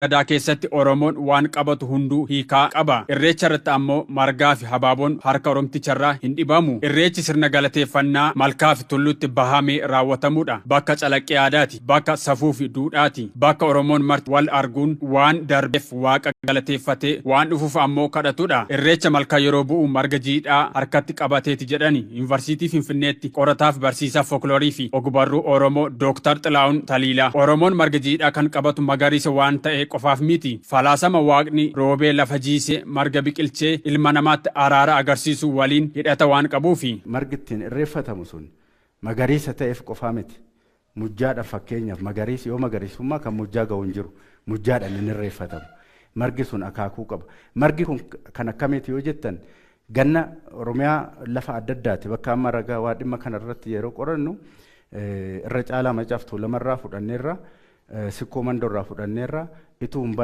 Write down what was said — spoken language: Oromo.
Gadaa keessatti Oromoon waan qabatu hunduu hiikaa qaba. Irreecha irratti ammoo margaa fi habaaboon harka Oromticharraa hin dhibamu. Irreechi sirna galateeffannaa malkaa fi tulluutti bahamee raawwatamudha. Bakka calaqqee aadaati. Bakka safuu fi duudhaati. Bakka Oromoon marti wal arguun waan darbeef waaqa galateeffatee waan dhufuuf ammoo kadhatudha. Irreecha malkaa yeroo bu'u marga jiidhaa harkatti qabateeti jedhani. Yuunivarsiitii Finfinneetti qorataa fi barsiisaa folkloorii fi ogbarruu Oromoo Dr. Xilaahun Taliilaa. Oromoon marga jiidhaa kan qabatu magariisa waan ta'e qofaaf miti. Falaasama waaqni roobee lafa jiisee marga biqilchee ilma namaatti araara agarsiisu waliin hidhata waan qabuufi. Margi ittiin irreeffatamu sun magariisa ta'eef qofaa miti. Mujjaadha fakkeenyaaf magariisi yoo magariisummaa kan mujjaa ga'u hin jiru. Mujjaadhaan inni irreeffatamu. Margi sun akaakuu qaba. Margi kun kan akkamiiti yoo jettan ganna Oromiyaa lafa adda addaati. Bakka amma ragaa waa dhimma kanarratti yeroo qorannu irra caalaa macaaftuu lamarraa fudhanneerra sikkoo mandorraa fudhanneerra ituu hin